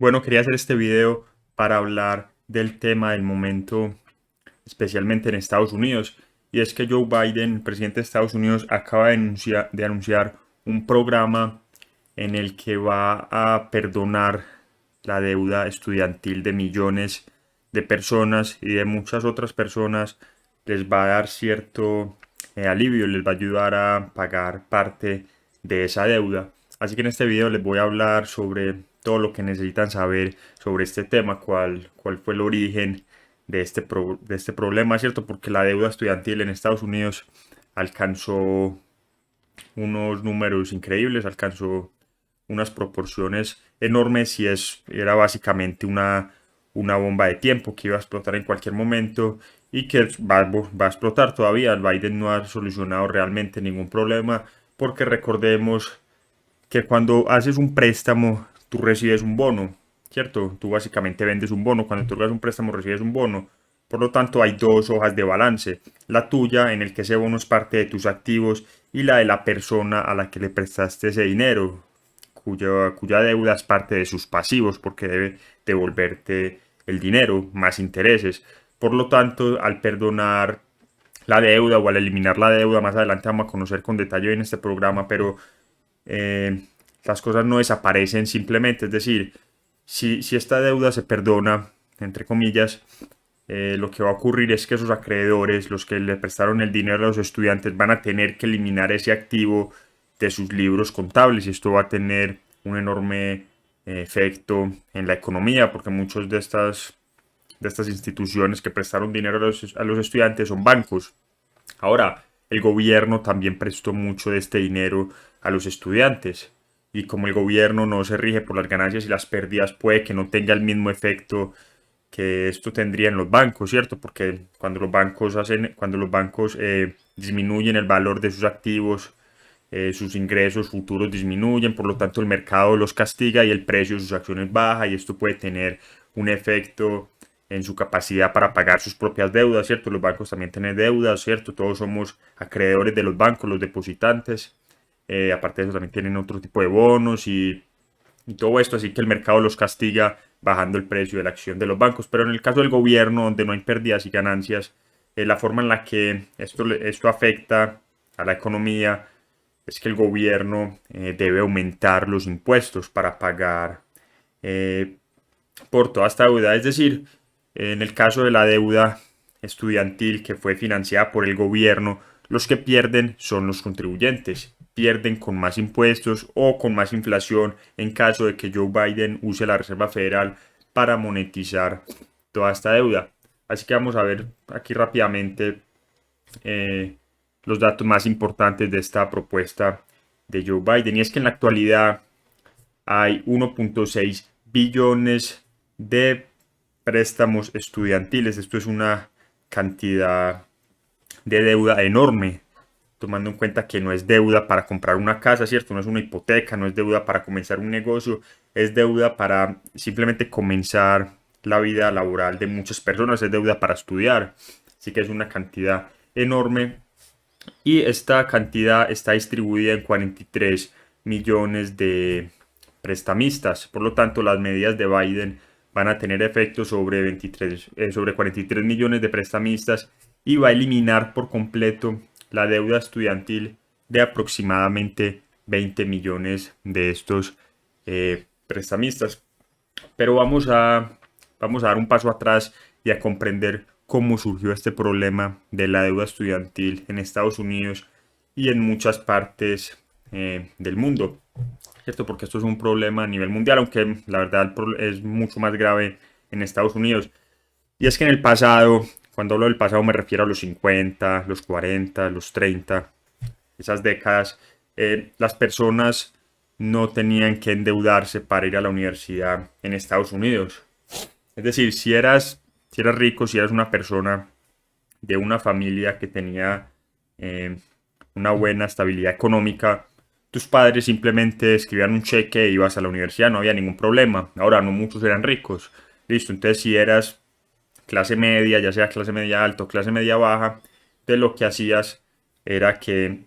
Bueno, quería hacer este video para hablar del tema del momento, especialmente en Estados Unidos, y es que Joe Biden, el presidente de Estados Unidos, acaba de anunciar un programa en el que va a perdonar la deuda estudiantil de millones de personas y de muchas otras personas. Les va a dar cierto alivio, les va a ayudar a pagar parte de esa deuda. Así que en este video les voy a hablar sobre todo lo que necesitan saber sobre este tema, cuál fue el origen de este problema, ¿cierto? Porque la deuda estudiantil en Estados Unidos alcanzó unos números increíbles, alcanzó unas proporciones enormes y era básicamente una bomba de tiempo que iba a explotar en cualquier momento y que va a explotar todavía. El Biden no ha solucionado realmente ningún problema porque recordemos que cuando haces un préstamo tú recibes un bono, ¿cierto? Tú básicamente vendes un bono, cuando tú hagas un préstamo recibes un bono. Por lo tanto, hay dos hojas de balance. La tuya, en el que ese bono es parte de tus activos, y la de la persona a la que le prestaste ese dinero, cuya deuda es parte de sus pasivos, porque debe devolverte el dinero más intereses. Por lo tanto, al perdonar la deuda o al eliminar la deuda, más adelante vamos a conocer con detalle en este programa, pero eh, las cosas no desaparecen simplemente. Es decir, si esta deuda se perdona, entre comillas, lo que va a ocurrir es que esos acreedores, los que le prestaron el dinero a los estudiantes, van a tener que eliminar ese activo de sus libros contables, y esto va a tener un enorme efecto en la economía, porque muchos de estas instituciones que prestaron dinero a los estudiantes son bancos. Ahora, el gobierno también prestó mucho de este dinero a los estudiantes, y como el gobierno no se rige por las ganancias y las pérdidas, puede que no tenga el mismo efecto que esto tendría en los bancos, ¿cierto? Porque cuando los bancos disminuyen el valor de sus activos, sus ingresos futuros disminuyen, por lo tanto el mercado los castiga y el precio de sus acciones baja, y esto puede tener un efecto en su capacidad para pagar sus propias deudas, ¿cierto? Los bancos también tienen deudas, ¿cierto? Todos somos acreedores de los bancos, los depositantes. Aparte de eso también tienen otro tipo de bonos y todo esto, así que el mercado los castiga bajando el precio de la acción de los bancos. Pero en el caso del gobierno, donde no hay pérdidas y ganancias, la forma en la que esto afecta a la economía es que el gobierno debe aumentar los impuestos para pagar eh, por toda esta deuda. Es decir, en el caso de la deuda estudiantil que fue financiada por el gobierno, los que pierden son los contribuyentes. Pierden con más impuestos o con más inflación en caso de que Joe Biden use la Reserva Federal para monetizar toda esta deuda. Así que vamos a ver aquí rápidamente eh, los datos más importantes de esta propuesta de Joe Biden. Y es que en la actualidad hay 1.6 billones de préstamos estudiantiles. Esto es una cantidad de deuda enorme, tomando en cuenta que no es deuda para comprar una casa, ¿cierto? No es una hipoteca, no es deuda para comenzar un negocio, es deuda para simplemente comenzar la vida laboral de muchas personas, es deuda para estudiar. Así que es una cantidad enorme, y esta cantidad está distribuida en 43 millones de prestamistas. Por lo tanto, las medidas de Biden van a tener efecto sobre 43 millones de prestamistas, y va a eliminar por completo la deuda estudiantil de aproximadamente 20 millones de estos prestamistas. Pero vamos a dar un paso atrás y a comprender cómo surgió este problema de la deuda estudiantil en Estados Unidos y en muchas partes del mundo, ¿cierto? Porque esto es un problema a nivel mundial, aunque la verdad es mucho más grave en Estados Unidos. Y es que en el pasado, cuando hablo del pasado me refiero a los 50, los 40, los 30, esas décadas, las personas no tenían que endeudarse para ir a la universidad en Estados Unidos. Es decir, si eras rico, si eras una persona de una familia que tenía eh, una buena estabilidad económica, tus padres simplemente escribían un cheque e ibas a la universidad, no había ningún problema. Ahora, no muchos eran ricos. Listo, entonces si eras clase media, ya sea clase media alta o clase media baja, de lo que hacías era que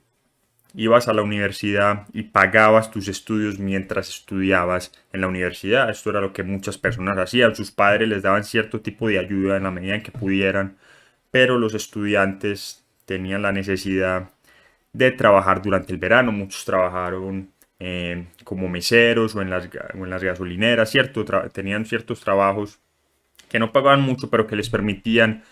ibas a la universidad y pagabas tus estudios mientras estudiabas en la universidad. Esto era lo que muchas personas hacían. Sus padres les daban cierto tipo de ayuda en la medida en que pudieran, pero los estudiantes tenían la necesidad de trabajar durante el verano. Muchos trabajaron como meseros o en las gasolineras, ¿cierto? Tenían ciertos trabajos que no pagaban mucho, pero que les permitían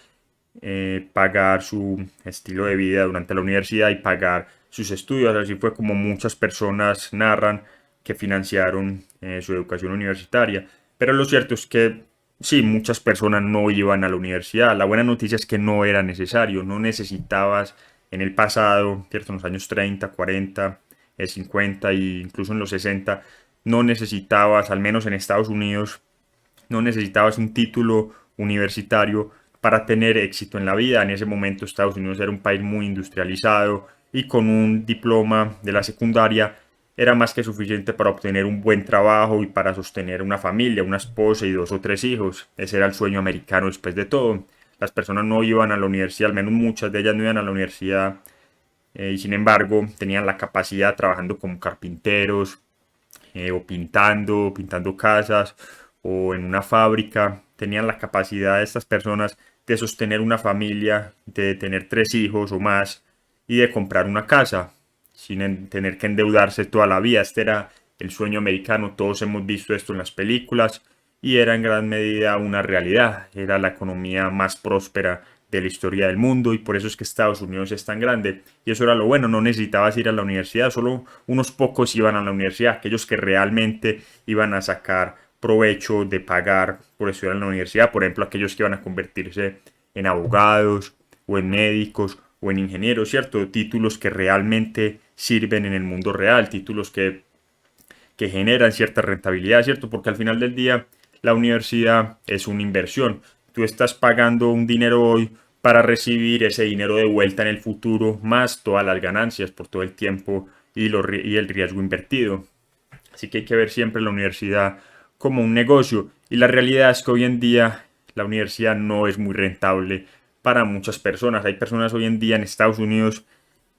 pagar su estilo de vida durante la universidad y pagar sus estudios. Así fue como muchas personas narran que financiaron su educación universitaria. Pero lo cierto es que sí, muchas personas no iban a la universidad. La buena noticia es que no era necesario, no necesitabas en el pasado, ¿cierto? En los años 30, 40, 50 e incluso en los 60, no necesitabas, al menos en Estados Unidos, no necesitabas un título universitario para tener éxito en la vida. En ese momento Estados Unidos era un país muy industrializado y con un diploma de la secundaria era más que suficiente para obtener un buen trabajo y para sostener una familia, una esposa y 2 o 3 hijos. Ese era el sueño americano después de todo. Las personas no iban a la universidad, al menos muchas de ellas no iban a la universidad, y sin embargo tenían la capacidad trabajando como carpinteros, o pintando casas o en una fábrica. Tenían la capacidad de estas personas de sostener una familia, de tener 3 hijos o más y de comprar una casa sin tener que endeudarse toda la vida. Este era el sueño americano, todos hemos visto esto en las películas y era en gran medida una realidad. Era la economía más próspera de la historia del mundo y por eso es que Estados Unidos es tan grande. Y eso era lo bueno, no necesitabas ir a la universidad, solo unos pocos iban a la universidad, aquellos que realmente iban a sacar provecho de pagar por estudiar en la universidad, por ejemplo, aquellos que iban a convertirse en abogados o en médicos o en ingenieros, ¿cierto? Títulos que realmente sirven en el mundo real, títulos que generan cierta rentabilidad, ¿cierto? Porque al final del día la universidad es una inversión. Tú estás pagando un dinero hoy para recibir ese dinero de vuelta en el futuro, más todas las ganancias por todo el tiempo y el riesgo invertido. Así que hay que ver siempre la universidad como un negocio. Y la realidad es que hoy en día la universidad no es muy rentable para muchas personas. Hay personas hoy en día en Estados Unidos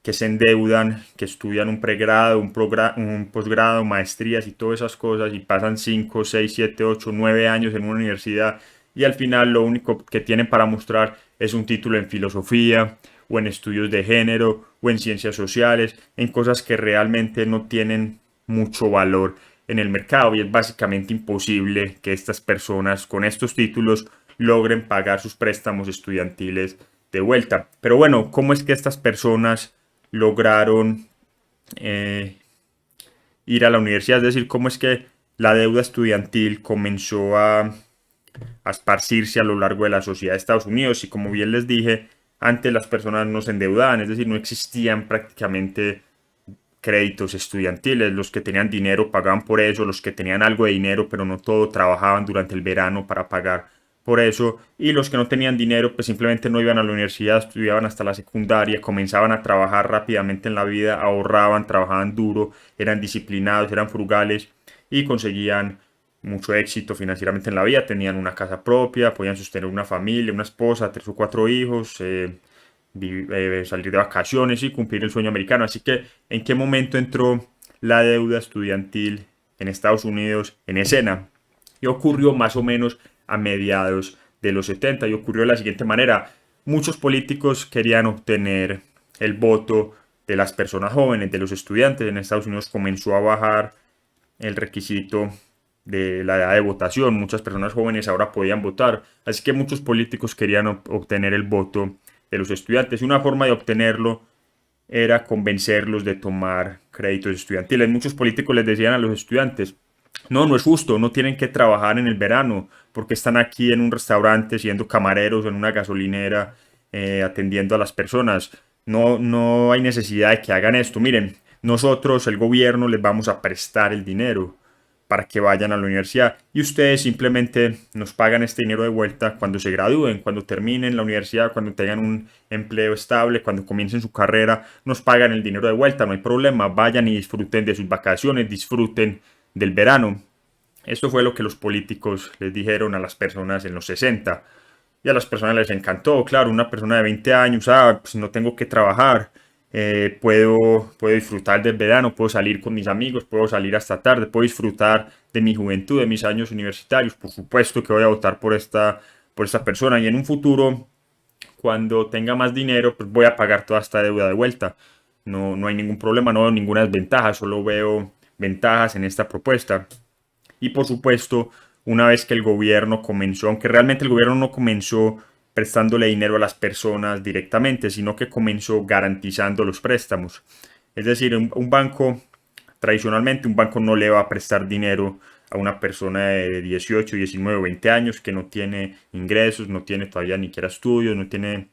que se endeudan, que estudian un pregrado, un posgrado, maestrías y todas esas cosas y pasan 5, 6, 7, 8, 9 años en una universidad y al final lo único que tienen para mostrar es un título en filosofía o en estudios de género o en ciencias sociales, en cosas que realmente no tienen mucho valor en el mercado y es básicamente imposible que estas personas con estos títulos logren pagar sus préstamos estudiantiles de vuelta. Pero bueno, ¿cómo es que estas personas lograron eh, ir a la universidad? Es decir, cómo es que la deuda estudiantil comenzó a esparcirse a lo largo de la sociedad de Estados Unidos y como bien les dije, antes las personas no se endeudaban, es decir, no existían prácticamente créditos estudiantiles. Los que tenían dinero pagaban por eso, los que tenían algo de dinero, pero no todo, trabajaban durante el verano para pagar por eso, y los que no tenían dinero pues simplemente no iban a la universidad, estudiaban hasta la secundaria, comenzaban a trabajar rápidamente en la vida, ahorraban, trabajaban duro, eran disciplinados, eran frugales y conseguían mucho éxito financieramente en la vida, tenían una casa propia, podían sostener una familia, una esposa, 3 o 4 hijos, salir de vacaciones y cumplir el sueño americano. Así que, ¿en qué momento entró la deuda estudiantil en Estados Unidos en escena? Y ocurrió más o menos a mediados de los 70 y ocurrió de la siguiente manera. Muchos políticos querían obtener el voto de las personas jóvenes, de los estudiantes. En Estados Unidos comenzó a bajar el requisito de la edad de votación. Muchas personas jóvenes ahora podían votar. Así que muchos políticos querían obtener el voto de los estudiantes. Y una forma de obtenerlo era convencerlos de tomar créditos estudiantiles. Muchos políticos les decían a los estudiantes: no, no es justo, no tienen que trabajar en el verano, porque están aquí en un restaurante siendo camareros, en una gasolinera, atendiendo a las personas. No, no hay necesidad de que hagan esto. Miren, nosotros, el gobierno, les vamos a prestar el dinero para que vayan a la universidad y ustedes simplemente nos pagan este dinero de vuelta cuando se gradúen, cuando terminen la universidad, cuando tengan un empleo estable, cuando comiencen su carrera, nos pagan el dinero de vuelta, no hay problema, vayan y disfruten de sus vacaciones, disfruten del verano. Esto fue lo que los políticos les dijeron a las personas en los 60 y a las personas les encantó. Claro, una persona de 20 años, pues no tengo que trabajar, puedo disfrutar del verano, puedo salir con mis amigos, puedo salir hasta tarde, puedo disfrutar de mi juventud, de mis años universitarios. Por supuesto que voy a votar por esta persona y en un futuro, cuando tenga más dinero, pues voy a pagar toda esta deuda de vuelta. No hay ningún problema, no veo ninguna desventaja, solo veo ventajas en esta propuesta. Y por supuesto, una vez que el gobierno comenzó, aunque realmente el gobierno no comenzó prestándole dinero a las personas directamente, sino que comenzó garantizando los préstamos. Es decir, un banco, tradicionalmente un banco no le va a prestar dinero a una persona de 18, 19 o 20 años que no tiene ingresos, no tiene todavía ni siquiera estudios, no tiene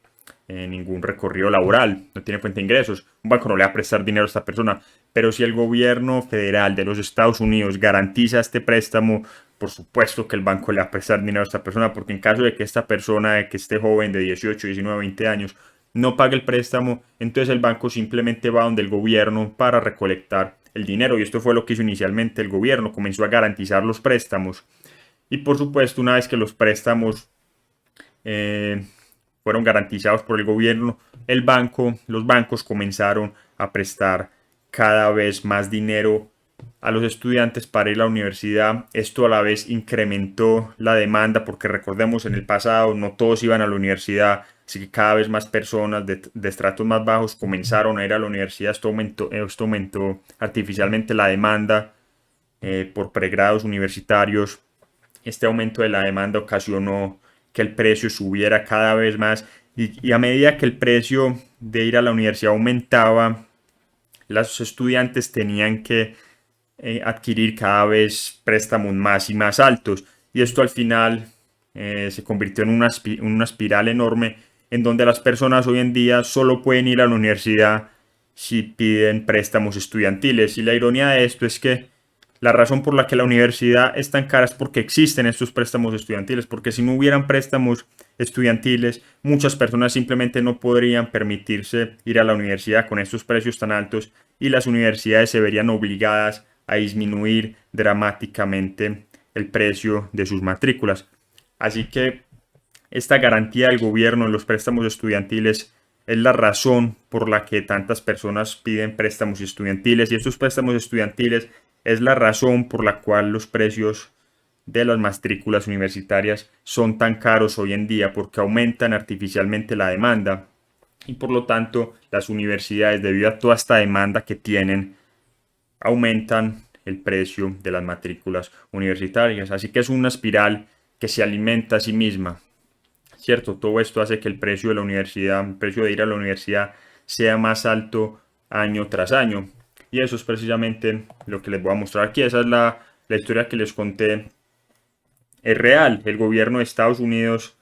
ningún recorrido laboral, no tiene fuente de ingresos. Un banco no le va a prestar dinero a esta persona. Pero si el gobierno federal de los Estados Unidos garantiza este préstamo, por supuesto que el banco le va a prestar dinero a esta persona, porque en caso de que esta persona, de que este joven de 18, 19, 20 años, no pague el préstamo, entonces el banco simplemente va donde el gobierno para recolectar el dinero. Y esto fue lo que hizo inicialmente el gobierno, comenzó a garantizar los préstamos. Y por supuesto, una vez que los préstamos fueron garantizados por el gobierno, los bancos comenzaron a prestar cada vez más dinero a los estudiantes para ir a la universidad. Esto a la vez incrementó la demanda porque recordemos en el pasado no todos iban a la universidad, así que cada vez más personas de estratos más bajos comenzaron a ir a la universidad. Esto aumentó artificialmente la demanda por pregrados universitarios. Este aumento de la demanda ocasionó que el precio subiera cada vez más y a medida que el precio de ir a la universidad aumentaba, los estudiantes tenían que adquirir cada vez préstamos más y más altos y esto al final se convirtió en una espiral enorme en donde las personas hoy en día solo pueden ir a la universidad si piden préstamos estudiantiles. Y la ironía de esto es que la razón por la que la universidad es tan cara es porque existen estos préstamos estudiantiles, porque si no hubieran préstamos estudiantiles, muchas personas simplemente no podrían permitirse ir a la universidad con estos precios tan altos y las universidades se verían obligadas a disminuir dramáticamente el precio de sus matrículas. Así que esta garantía del gobierno en los préstamos estudiantiles es la razón por la que tantas personas piden préstamos estudiantiles y estos préstamos estudiantiles es la razón por la cual los precios de las matrículas universitarias son tan caros hoy en día porque aumentan artificialmente la demanda y por lo tanto las universidades debido a toda esta demanda que tienen aumentan el precio de las matrículas universitarias. Así que es una espiral que se alimenta a sí misma. ¿Cierto? Todo esto hace que el precio de la universidad, el precio de ir a la universidad sea más alto año tras año. Y eso es precisamente lo que les voy a mostrar aquí. Esa es la historia que les conté. Es real. El gobierno de Estados Unidos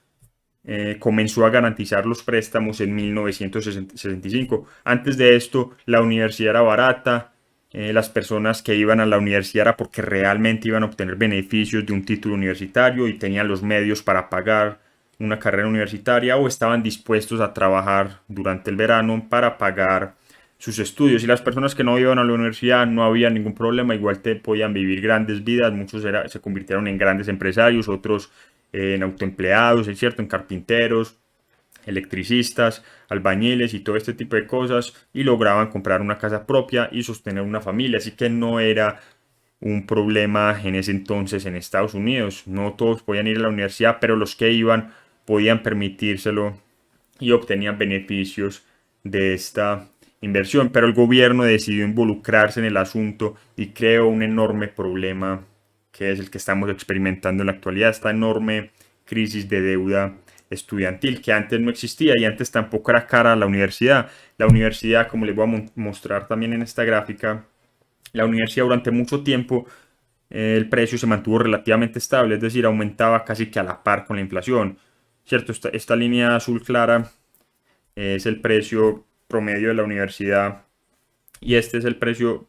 comenzó a garantizar los préstamos en 1965. Antes de esto, la universidad era barata. Las personas que iban a la universidad era porque realmente iban a obtener beneficios de un título universitario y tenían los medios para pagar una carrera universitaria o estaban dispuestos a trabajar durante el verano para pagar sus estudios. Y las personas que no iban a la universidad no había ningún problema, igual te podían vivir grandes vidas, muchos se convirtieron en grandes empresarios, otros en autoempleados, es cierto, en carpinteros, electricistas, albañiles y todo este tipo de cosas y lograban comprar una casa propia y sostener una familia, así que no era un problema en ese entonces en Estados Unidos. No todos podían ir a la universidad, pero los que iban podían permitírselo y obtenían beneficios de esta inversión. Pero el gobierno decidió involucrarse en el asunto y creó un enorme problema que es el que estamos experimentando en la actualidad, esta enorme crisis de deuda estudiantil que antes no existía y antes tampoco era cara a la universidad. La universidad, como les voy a mostrar también en esta gráfica, la universidad durante mucho tiempo el precio se mantuvo relativamente estable, es decir, aumentaba casi que a la par con la inflación. ¿Cierto? Esta línea azul clara es el precio promedio de la universidad y este es el precio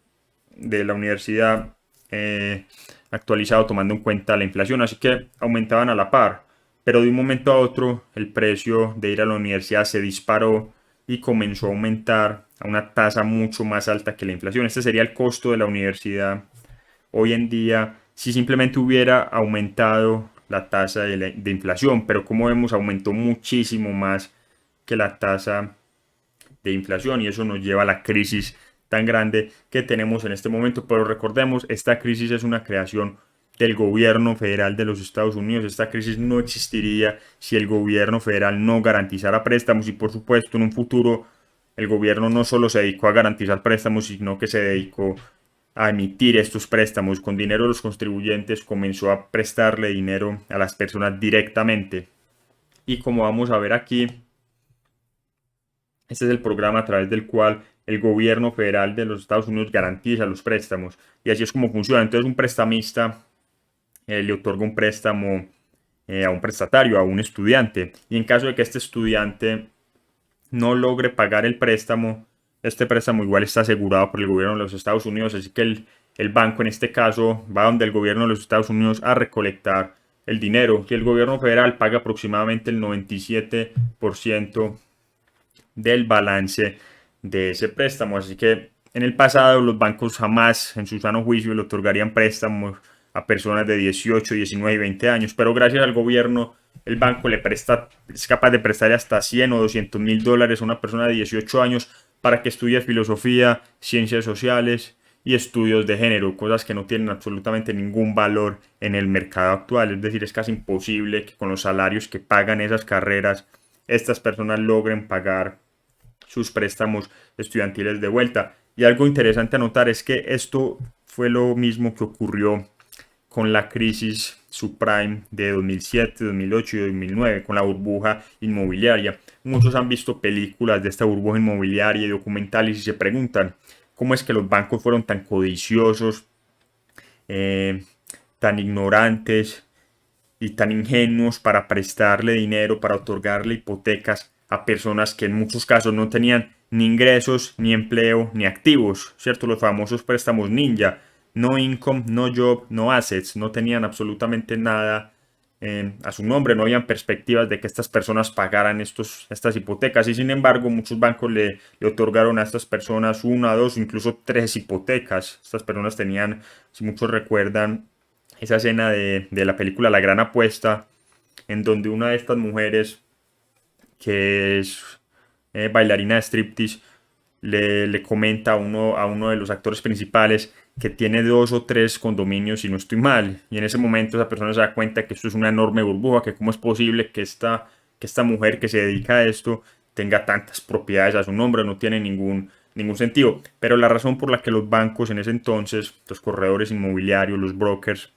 de la universidad actualizado tomando en cuenta la inflación, así que aumentaban a la par, pero de un momento a otro el precio de ir a la universidad se disparó y comenzó a aumentar a una tasa mucho más alta que la inflación. Este sería el costo de la universidad hoy en día si simplemente hubiera aumentado la tasa de inflación, pero como vemos aumentó muchísimo más que la tasa de inflación y eso nos lleva a la crisis tan grande que tenemos en este momento. Pero recordemos, esta crisis es una creación del gobierno federal de los Estados Unidos. Esta crisis no existiría si el gobierno federal no garantizara préstamos y por supuesto en un futuro el gobierno no solo se dedicó a garantizar préstamos, sino que se dedicó a emitir estos préstamos con dinero de los contribuyentes, comenzó a prestarle dinero a las personas directamente. Y como vamos a ver aquí, este es el programa a través del cual el gobierno federal de los Estados Unidos garantiza los préstamos. Y así es como funciona. Entonces un prestamista le otorga un préstamo a un prestatario, a un estudiante. Y en caso de que este estudiante no logre pagar el préstamo, este préstamo igual está asegurado por el gobierno de los Estados Unidos. Así que el banco en este caso va donde el gobierno de los Estados Unidos a recolectar el dinero. Y el gobierno federal paga aproximadamente el 97% del balance de ese préstamo. Así que en el pasado los bancos jamás en su sano juicio le otorgarían préstamos a personas de 18, 19 y 20 años, pero gracias al gobierno el banco es capaz de prestarle hasta 100 o 200 mil dólares a una persona de 18 años para que estudie filosofía, ciencias sociales y estudios de género, cosas que no tienen absolutamente ningún valor en el mercado actual. Es decir, es casi imposible que con los salarios que pagan esas carreras estas personas logren pagar sus préstamos estudiantiles de vuelta. Y algo interesante a notar es que esto fue lo mismo que ocurrió con la crisis subprime de 2007, 2008 y 2009, con la burbuja inmobiliaria. Muchos han visto películas de esta burbuja inmobiliaria y documentales y se preguntan cómo es que los bancos fueron tan codiciosos, tan ignorantes y tan ingenuos para prestarle dinero, para otorgarle hipotecas a personas que en muchos casos no tenían ni ingresos, ni empleo, ni activos, ¿cierto? Los famosos préstamos ninja, no income, no job, no assets, no tenían absolutamente nada a su nombre, no habían perspectivas de que estas personas pagaran estas hipotecas y sin embargo muchos bancos le otorgaron a estas personas una, dos, incluso tres hipotecas. Estas personas tenían, si muchos recuerdan, esa escena de la película La Gran Apuesta, en donde una de estas mujeres, que es bailarina de striptease, le comenta a uno de los actores principales que tiene 2 o 3 condominios, si no estoy mal. Y en ese momento esa persona se da cuenta que esto es una enorme burbuja, que cómo es posible que esta mujer que se dedica a esto tenga tantas propiedades a su nombre, no tiene ningún sentido. Pero la razón por la que los bancos en ese entonces, los corredores inmobiliarios, los brokers,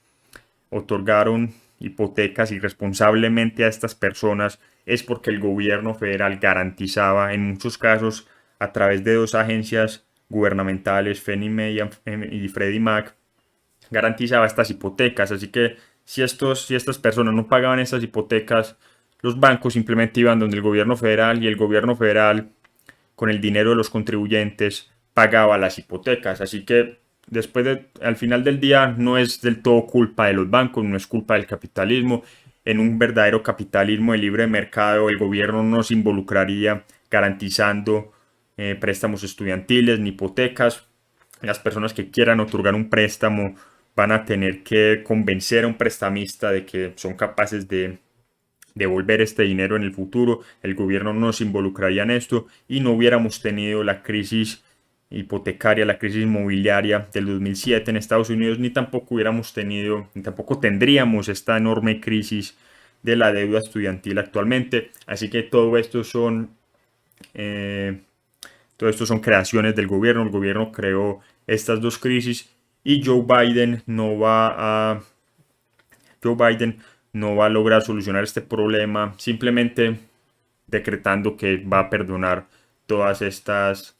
otorgaron hipotecas irresponsablemente a estas personas es porque el gobierno federal garantizaba en muchos casos a través de 2 agencias gubernamentales, Fannie Mae y Freddie Mac, garantizaba estas hipotecas. Así que si estas personas no pagaban estas hipotecas, los bancos simplemente iban donde el gobierno federal y el gobierno federal, con el dinero de los contribuyentes, pagaba las hipotecas. Así que al final del día no es del todo culpa de los bancos, no es culpa del capitalismo. En un verdadero capitalismo de libre mercado el gobierno no se involucraría garantizando préstamos estudiantiles ni hipotecas. Las personas que quieran otorgar un préstamo van a tener que convencer a un prestamista de que son capaces de devolver este dinero en el futuro. El gobierno no se involucraría en esto y no hubiéramos tenido la crisis hipotecaria, la crisis inmobiliaria del 2007 en Estados Unidos, ni tampoco tendríamos esta enorme crisis de la deuda estudiantil actualmente. Así que todo esto son creaciones del gobierno. El gobierno creó estas 2 crisis y Joe Biden no va a lograr solucionar este problema simplemente decretando que va a perdonar todas estas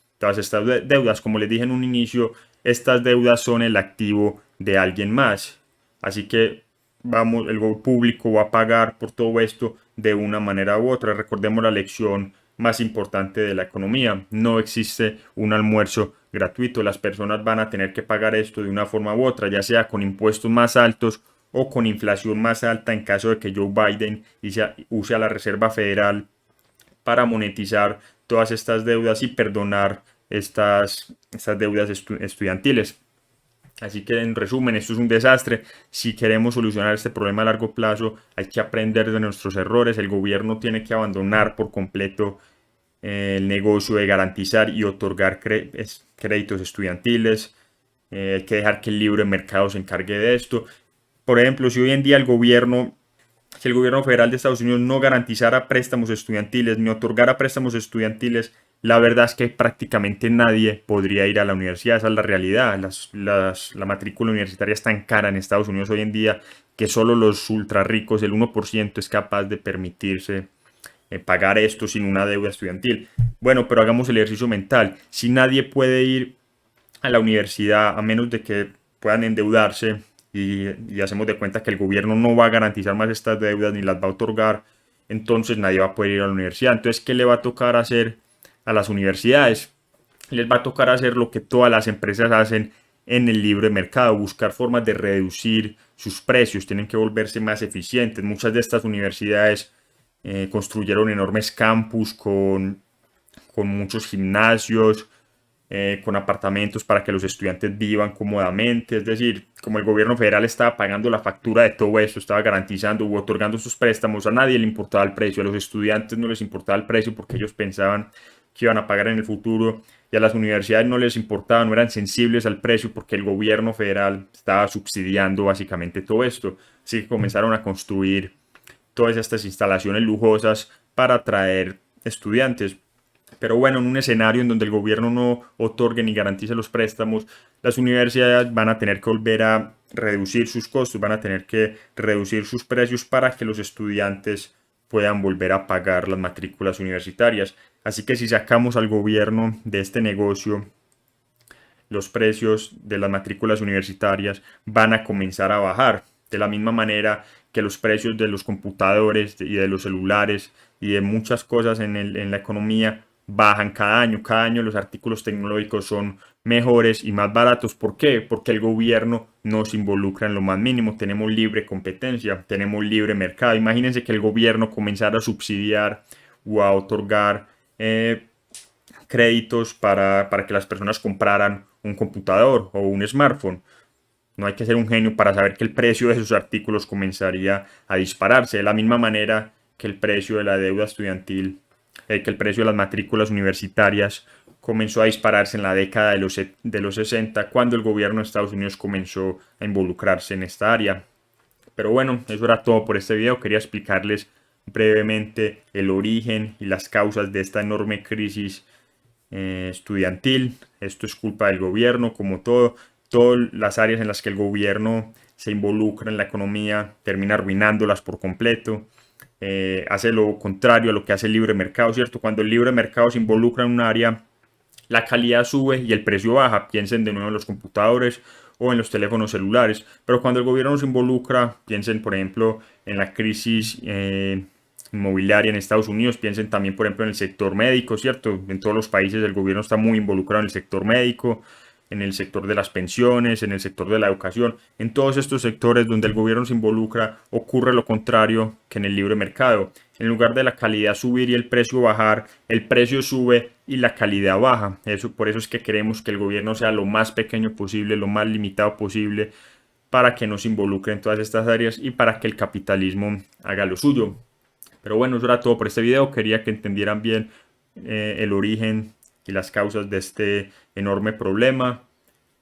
deudas. Como les dije en un inicio, estas deudas son el activo de alguien más. Así que el público va a pagar por todo esto de una manera u otra. Recordemos la lección más importante de la economía: no existe un almuerzo gratuito. Las personas van a tener que pagar esto de una forma u otra, ya sea con impuestos más altos o con inflación más alta, en caso de que Joe Biden use a la Reserva Federal para monetizar todas estas deudas y perdonar estas deudas estudiantiles. Así que en resumen, esto es un desastre. Si queremos solucionar este problema a largo plazo, hay que aprender de nuestros errores. El gobierno tiene que abandonar por completo el negocio de garantizar y otorgar créditos estudiantiles. Hay que dejar que el libre mercado se encargue de esto. Por ejemplo, si hoy en día si el gobierno federal de Estados Unidos no garantizara préstamos estudiantiles ni otorgara préstamos estudiantiles, la verdad es que prácticamente nadie podría ir a la universidad. Esa es la realidad. La matrícula universitaria es tan cara en Estados Unidos hoy en día que solo los ultra ricos, el 1%, es capaz de permitirse pagar esto sin una deuda estudiantil. Bueno, pero hagamos el ejercicio mental. Si nadie puede ir a la universidad a menos de que puedan endeudarse y hacemos de cuenta que el gobierno no va a garantizar más estas deudas ni las va a otorgar, entonces nadie va a poder ir a la universidad. Entonces, ¿qué le va a tocar hacer a las universidades? Les va a tocar hacer lo que todas las empresas hacen en el libre mercado, buscar formas de reducir sus precios, tienen que volverse más eficientes. Muchas de estas universidades construyeron enormes campus con muchos gimnasios, con apartamentos para que los estudiantes vivan cómodamente. Es decir, como el gobierno federal estaba pagando la factura de todo eso, estaba garantizando u otorgando sus préstamos, a nadie le importaba el precio, a los estudiantes no les importaba el precio porque ellos pensaban que iban a pagar en el futuro, y a las universidades no les importaba, no eran sensibles al precio porque el gobierno federal estaba subsidiando básicamente todo esto. Así que comenzaron a construir todas estas instalaciones lujosas para atraer estudiantes. Pero bueno, en un escenario en donde el gobierno no otorgue ni garantice los préstamos, las universidades van a tener que volver a reducir sus costos, van a tener que reducir sus precios para que los estudiantes puedan volver a pagar las matrículas universitarias. Así que si sacamos al gobierno de este negocio, los precios de las matrículas universitarias van a comenzar a bajar. De la misma manera que los precios de los computadores y de los celulares y de muchas cosas en la economía bajan cada año. Cada año los artículos tecnológicos son mejores y más baratos. ¿Por qué? Porque el gobierno no se involucra en lo más mínimo. Tenemos libre competencia, tenemos libre mercado. Imagínense que el gobierno comenzara a subsidiar o a otorgar créditos para que las personas compraran un computador o un smartphone. No hay que ser un genio para saber que el precio de esos artículos comenzaría a dispararse. De la misma manera que el precio de la deuda estudiantil, que el precio de las matrículas universitarias comenzó a dispararse en la década de los 60, cuando el gobierno de Estados Unidos comenzó a involucrarse en esta área. Pero bueno, eso era todo por este video. Quería explicarles brevemente el origen y las causas de esta enorme crisis estudiantil. Esto es culpa del gobierno, como todo. Todas las áreas en las que el gobierno se involucra en la economía termina arruinándolas por completo. Hace lo contrario a lo que hace el libre mercado, ¿cierto? Cuando el libre mercado se involucra en un área, la calidad sube y el precio baja. Piensen de nuevo en los computadores o en los teléfonos celulares. Pero cuando el gobierno se involucra, piensen por ejemplo en la crisis inmobiliaria en Estados Unidos, piensen también por ejemplo en el sector médico, ¿cierto? En todos los países el gobierno está muy involucrado en el sector médico, en el sector de las pensiones, en el sector de la educación. En todos estos sectores donde el gobierno se involucra ocurre lo contrario que en el libre mercado. En lugar de la calidad subir y el precio bajar, el precio sube y la calidad baja. Por eso es que queremos que el gobierno sea lo más pequeño posible, lo más limitado posible, para que no se involucre en todas estas áreas y para que el capitalismo haga lo suyo. Pero bueno, eso era todo por este video. Quería que entendieran bien el origen y las causas de este enorme problema.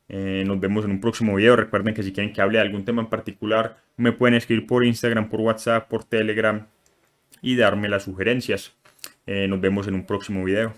Nos vemos en un próximo video. Recuerden que si quieren que hable de algún tema en particular, me pueden escribir por Instagram, por WhatsApp, por Telegram y darme las sugerencias. Nos vemos en un próximo video.